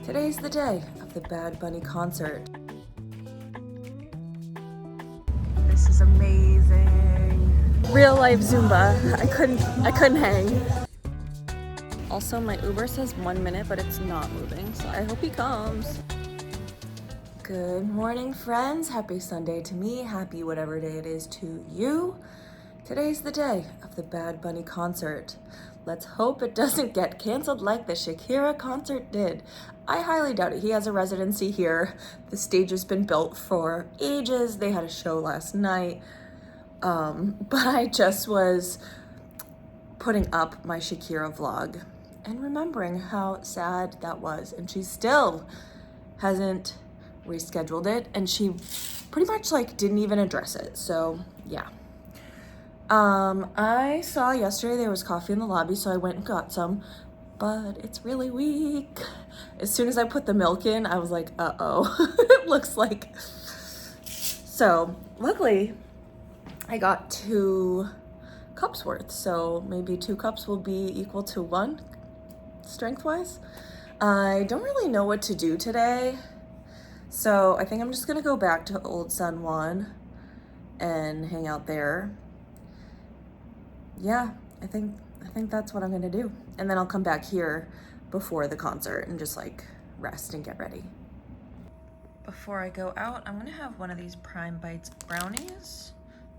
Today's the day of the Bad Bunny concert. This is amazing. Real life Zumba. I couldn't hang. Also, my Uber says 1 minute, but it's not moving, so I hope he comes. Good morning, friends. Happy Sunday to me. Happy whatever day it is to you. Today's the day of the Bad Bunny concert. Let's hope it doesn't get canceled like the Shakira concert did. I highly doubt it. He has a residency here. The stage has been built for ages. They had a show last night. But I just was putting up my Shakira vlog and remembering how sad that was. And she still hasn't rescheduled it. And she pretty much didn't even address it. So yeah. I saw yesterday there was coffee in the lobby, so I went and got some, but it's really weak. As soon as I put the milk in, I was like, uh-oh, it looks like. So luckily I got 2 cups worth, so maybe 2 cups will be equal to 1 strength-wise. I don't really know what to do today, so I think I'm just gonna go back to Old San Juan and hang out there. Yeah, I think that's what I'm gonna do. And then I'll come back here before the concert and just rest and get ready. Before I go out, I'm gonna have one of these Prime Bites brownies.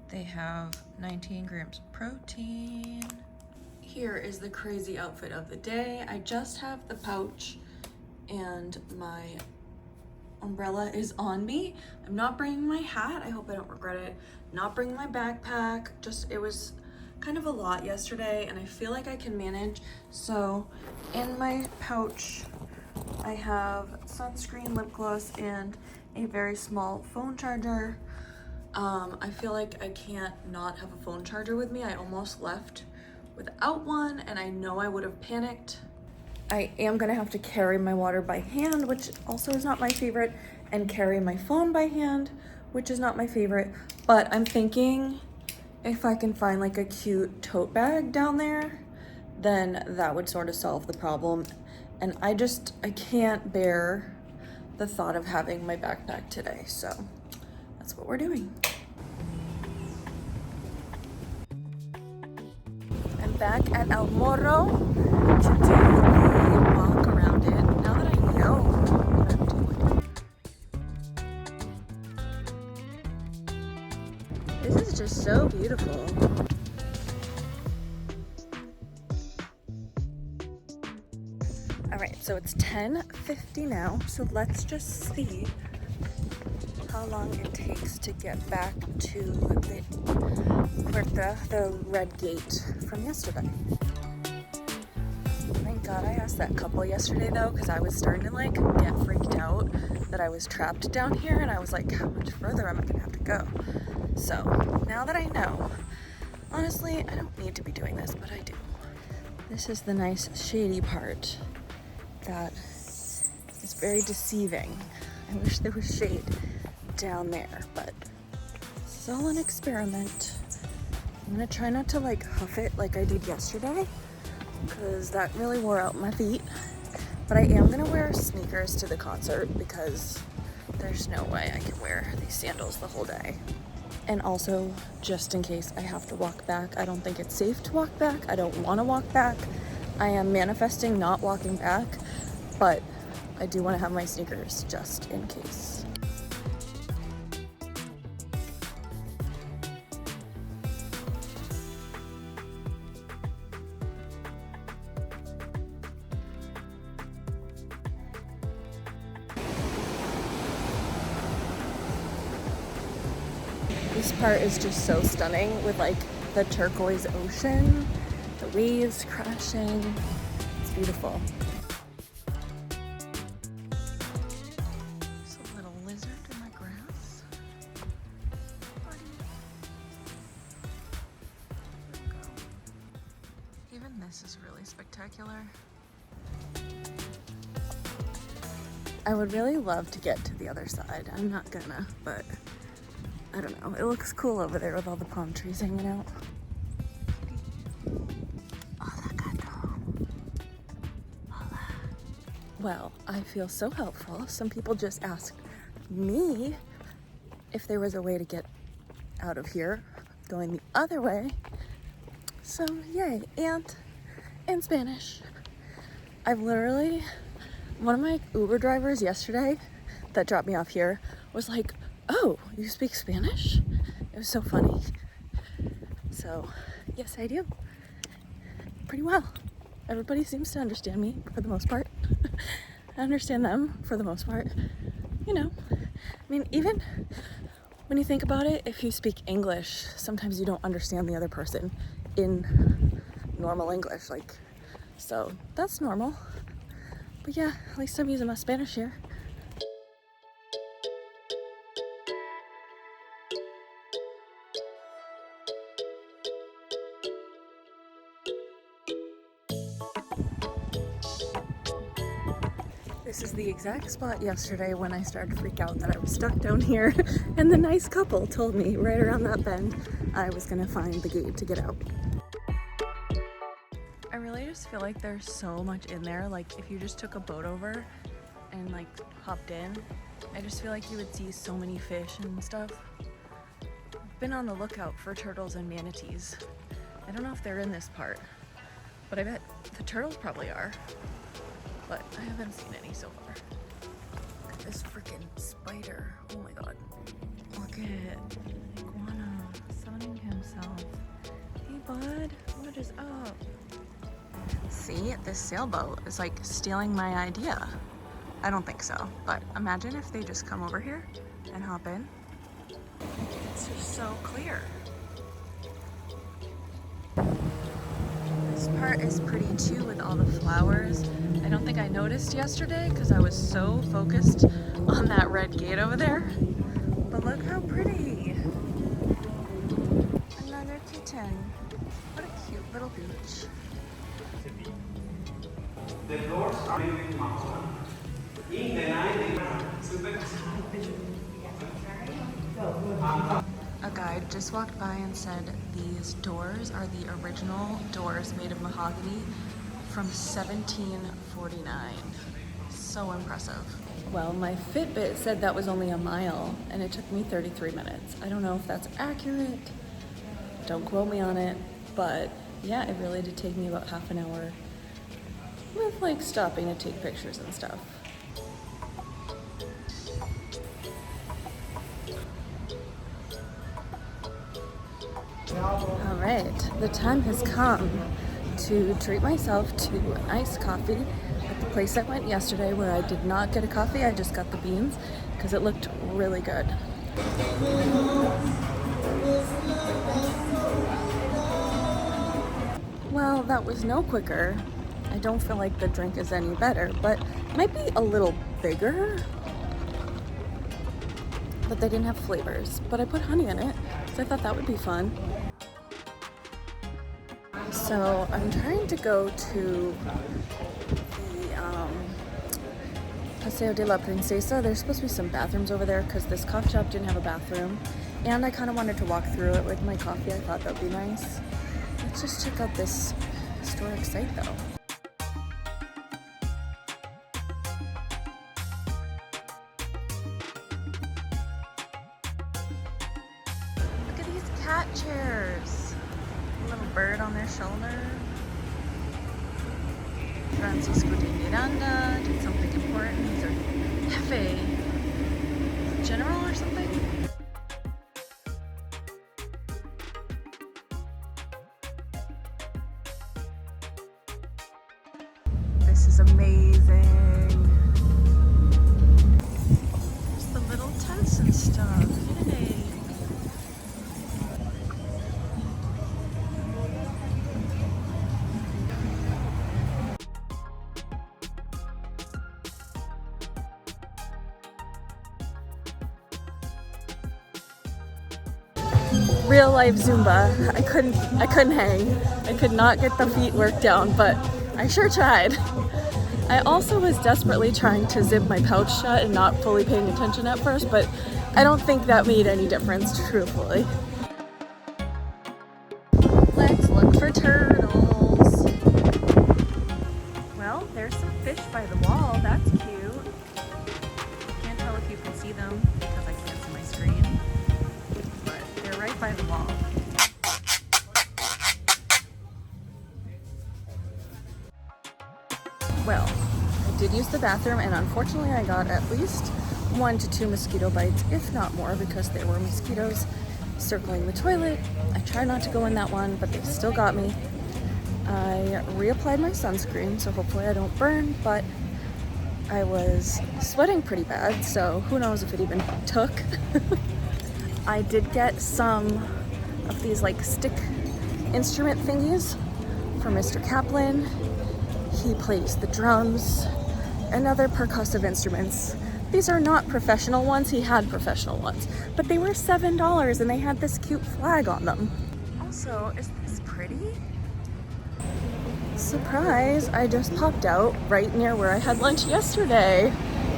They have 19 grams of protein. Here is the crazy outfit of the day. I just have the pouch and my umbrella is on me. I'm not bringing my hat. I hope I don't regret it. Not bringing my backpack. It was kind of a lot yesterday and I feel like I can manage. So in my pouch, I have sunscreen, lip gloss, and a very small phone charger. I feel like I can't not have a phone charger with me. I almost left without one and I know I would have panicked. I am gonna have to carry my water by hand, which also is not my favorite, and carry my phone by hand, which is not my favorite, but I'm thinking if I can find a cute tote bag down there, then that would sort of solve the problem. And I can't bear the thought of having my backpack today, so that's what we're doing. I'm back at El Morro to do a walk around it now that I know what I'm doing. This is just so beautiful. All right, so it's 10:50 now, so let's just see how long it takes to get back to the Puerta, the red gate from yesterday. Thank God I asked that couple yesterday though, because I was starting to get freaked out that I was trapped down here, and I was like, how much further am I gonna have to go? So now that I know, honestly, I don't need to be doing this, but I do. This is the nice shady part that is very deceiving. I wish there was shade down there, but this is all an experiment. I'm gonna try not to huff it like I did yesterday, because that really wore out my feet. But I am gonna wear sneakers to the concert because there's no way I can wear these sandals the whole day. And also, just in case I have to walk back, I don't think it's safe to walk back. I don't want to walk back. I am manifesting not walking back, but I do want to have my sneakers just in case. This part is just so stunning with the turquoise ocean, the waves crashing. It's beautiful. There's a little lizard in my grass. Buddy. There we go. Even this is really spectacular. I would really love to get to the other side. I'm not gonna, but I don't know. It looks cool over there with all the palm trees hanging out. Hola, gato. Hola. Well, I feel so helpful. Some people just asked me if there was a way to get out of here going the other way. So yay, and in Spanish. I've literally, one of my Uber drivers yesterday that dropped me off here was like, oh, you speak Spanish? It was so funny. So yes, I do. Pretty well. Everybody seems to understand me for the most part. I understand them for the most part. You know, I mean, even when you think about it, if you speak English, sometimes you don't understand the other person in normal English, like, so that's normal. But yeah, at least I'm using my Spanish here. This is the exact spot yesterday when I started to freak out that I was stuck down here, and the nice couple told me right around that bend I was gonna find the gate to get out. I really just feel like there's so much in there. Like if you just took a boat over and like hopped in, I just feel like you would see so many fish and stuff. I've been on the lookout for turtles and manatees. I don't know if they're in this part, but I bet the turtles probably are. But I haven't seen any so far. Look at this freaking spider. Oh my god. Look at iguana sunning himself. Hey bud, what is up? See, this sailboat is like stealing my idea. I don't think so, but imagine if they just come over here and hop in. It's just so clear. This part is pretty too with all the flowers. I don't think I noticed yesterday because I was so focused on that red gate over there. But look how pretty. Another kitten. What a cute little beach. The doors are in the night. A guide just walked by and said these doors are the original doors made of mahogany from 1749. So impressive. Well, my Fitbit said that was only a mile and it took me 33 minutes. I don't know if that's accurate. Don't quote me on it, but yeah, it really did take me about half an hour with like stopping to take pictures and stuff. All right, the time has come to treat myself to an iced coffee at the place I went yesterday where I did not get a coffee, I just got the beans because it looked really good. Well, that was no quicker. I don't feel like the drink is any better, but it might be a little bigger. But they didn't have flavors, but I put honey in it, so I thought that would be fun. So I'm trying to go to the Paseo de la Princesa. There's supposed to be some bathrooms over there because this coffee shop didn't have a bathroom. And I kind of wanted to walk through it with my coffee. I thought that would be nice. Let's just check out this historic site though. Look at these cat chairs. A little bird on their shoulder. Francisco de Miranda did something important. He's a jefe, general or something. This is amazing. There's the little tents and stuff. Yay. Real life Zumba. I couldn't hang. I could not get the feet work down, but I sure tried. I also was desperately trying to zip my pouch shut and not fully paying attention at first, but I don't think that made any difference, truthfully. Let's look for turtles. Well, there's some fish by the wall. That's used the bathroom, and unfortunately I got at least 1 to 2 mosquito bites, if not more, because there were mosquitoes circling the toilet. I tried not to go in that one, but they still got me. I reapplied my sunscreen, so hopefully I don't burn, but I was sweating pretty bad, so who knows if it even took. I did get some of these like stick instrument thingies for Mr. Kaplan. He plays the drums and other percussive instruments. These are not professional ones. He had professional ones, but they were $7 and they had this cute flag on them. Also, is this pretty? Surprise, I just popped out right near where I had lunch yesterday.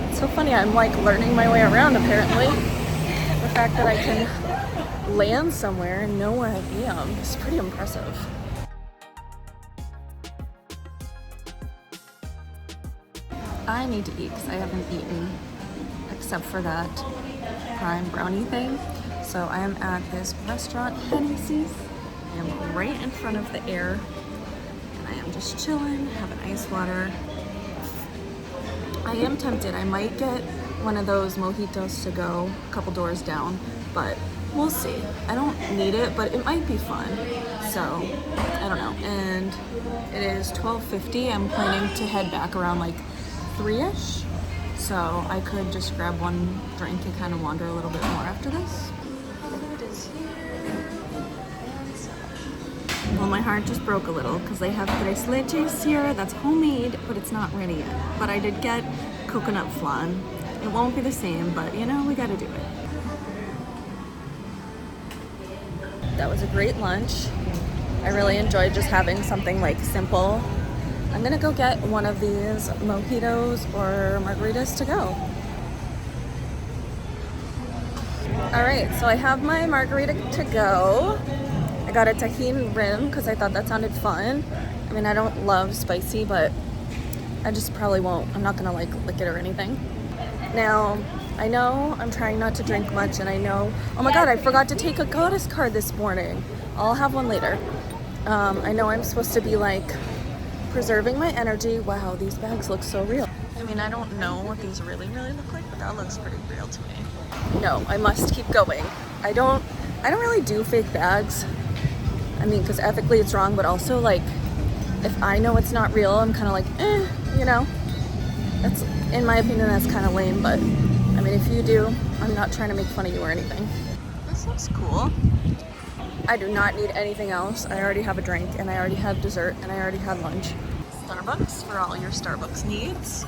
It's so funny, I'm like learning my way around apparently. The fact that I can land somewhere and know where I am is pretty impressive. I need to eat because I haven't eaten except for that prime brownie thing. So I am at this restaurant, Hennessy's. I am right in front of the air. I am just chilling, having ice water. I am tempted. I might get one of those mojitos to go a couple doors down, but we'll see. I don't need it, but it might be fun. So, I don't know. And it is 12:50. I'm planning to head back around like 3-ish. So I could just grab one drink and kind of wander a little bit more after this. It is here. Well, my heart just broke a little because they have tres leches here. That's homemade, but it's not ready yet. But I did get coconut flan. It won't be the same, but you know, we gotta do it. That was a great lunch. I really enjoyed just having something like simple. I'm gonna go get one of these mojitos or margaritas to go. All right, so I have my margarita to go. I got a tahini rim because I thought that sounded fun. I mean, I don't love spicy, but I just probably won't. I'm not gonna like lick it or anything. Now, I know I'm trying not to drink much, and I know, oh my God, I forgot to take a goddess card this morning. I'll have one later. I know I'm supposed to be like preserving my energy. Wow, these bags look so real. I mean, I don't know what these really look like, but that looks pretty real to me. No, I must keep going. I don't really do fake bags. I mean, because ethically it's wrong, but also like, if I know it's not real, I'm kind of like, you know, that's, in my opinion, that's kind of lame, but I mean, if you do, I'm not trying to make fun of you or anything. This looks cool. I do not need anything else. I already have a drink, and I already had dessert, and I already had lunch. Starbucks for all your Starbucks needs.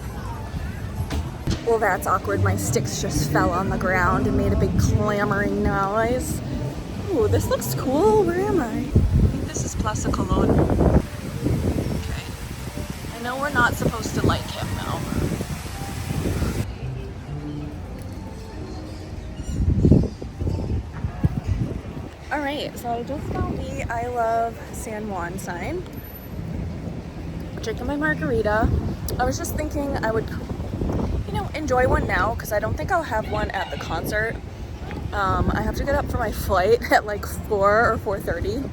Well, that's awkward. My sticks just fell on the ground and made a big clamoring noise. Ooh, this looks cool. Where am I? I think this is Plaza Colon. Okay. I know we're not supposed to like him, though. Alright, so I just found the I love San Juan sign. Drinking my margarita. I was just thinking I would, you know, enjoy one now because I don't think I'll have one at the concert. I have to get up for my flight at like 4 or 4:30.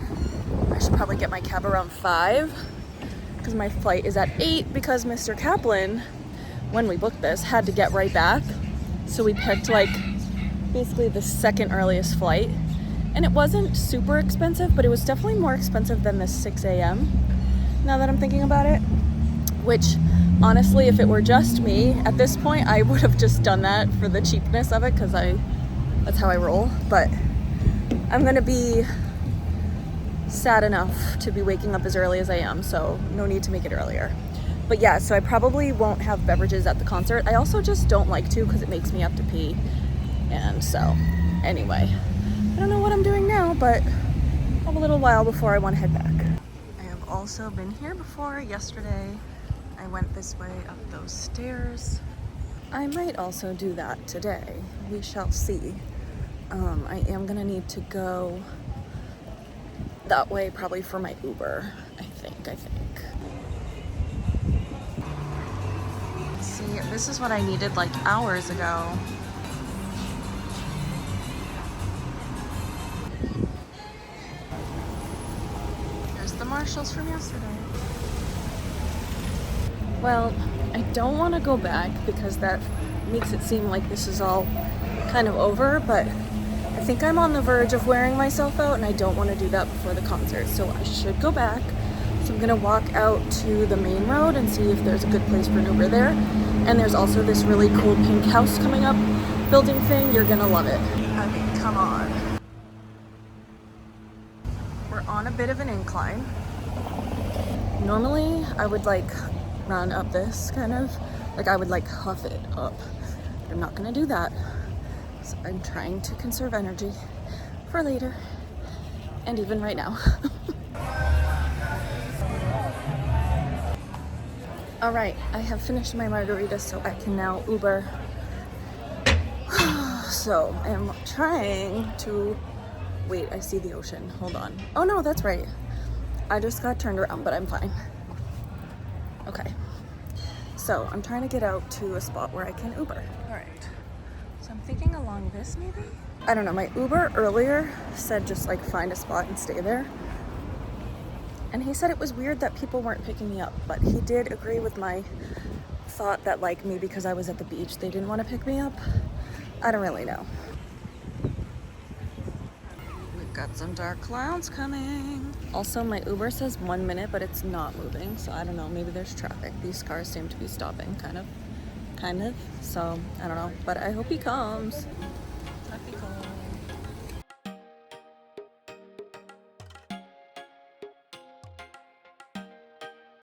I should probably get my cab around 5 because my flight is at 8 because Mr. Kaplan, when we booked this, had to get right back. So we picked like basically the second earliest flight. And it wasn't super expensive, but it was definitely more expensive than the 6 a.m. now that I'm thinking about it. Which, honestly, if it were just me, at this point, I would have just done that for the cheapness of it, because that's how I roll. But I'm gonna be sad enough to be waking up as early as I am, so no need to make it earlier. But yeah, so I probably won't have beverages at the concert. I also just don't like to because it makes me have to pee. And so, anyway. I don't know what I'm doing now, but I have a little while before I want to head back. I have also been here before. Yesterday, I went this way up those stairs. I might also do that today. We shall see. I am gonna need to go that way probably for my Uber, I think. See, this is what I needed like hours ago. Marshalls from yesterday. Well, I don't want to go back because that makes it seem like this is all kind of over, but I think I'm on the verge of wearing myself out and I don't want to do that before the concert, so I should go back. So I'm gonna walk out to the main road and see if there's a good place for an Uber there. And there's also this really cool pink house coming up, building thing. You're gonna love it. I mean, come on. We're on a bit of an incline. Normally I would like run up this kind of, like I would like huff it up. But I'm not gonna do that. So I'm trying to conserve energy for later and even right now. All right, I have finished my margarita, so I can now Uber. So I am trying to, wait, I see the ocean, hold on. Oh no, that's right. I just got turned around, but I'm fine. Okay, so I'm trying to get out to a spot where I can Uber. All right, so I'm thinking along this maybe? I don't know, my Uber earlier said just like find a spot and stay there. And he said it was weird that people weren't picking me up, but he did agree with my thought that like maybe because I was at the beach, they didn't want to pick me up. I don't really know. We've got some dark clouds coming. Also, my Uber says 1 minute, but it's not moving. So I don't know, maybe there's traffic. These cars seem to be stopping, kind of. So I don't know, but I hope he comes.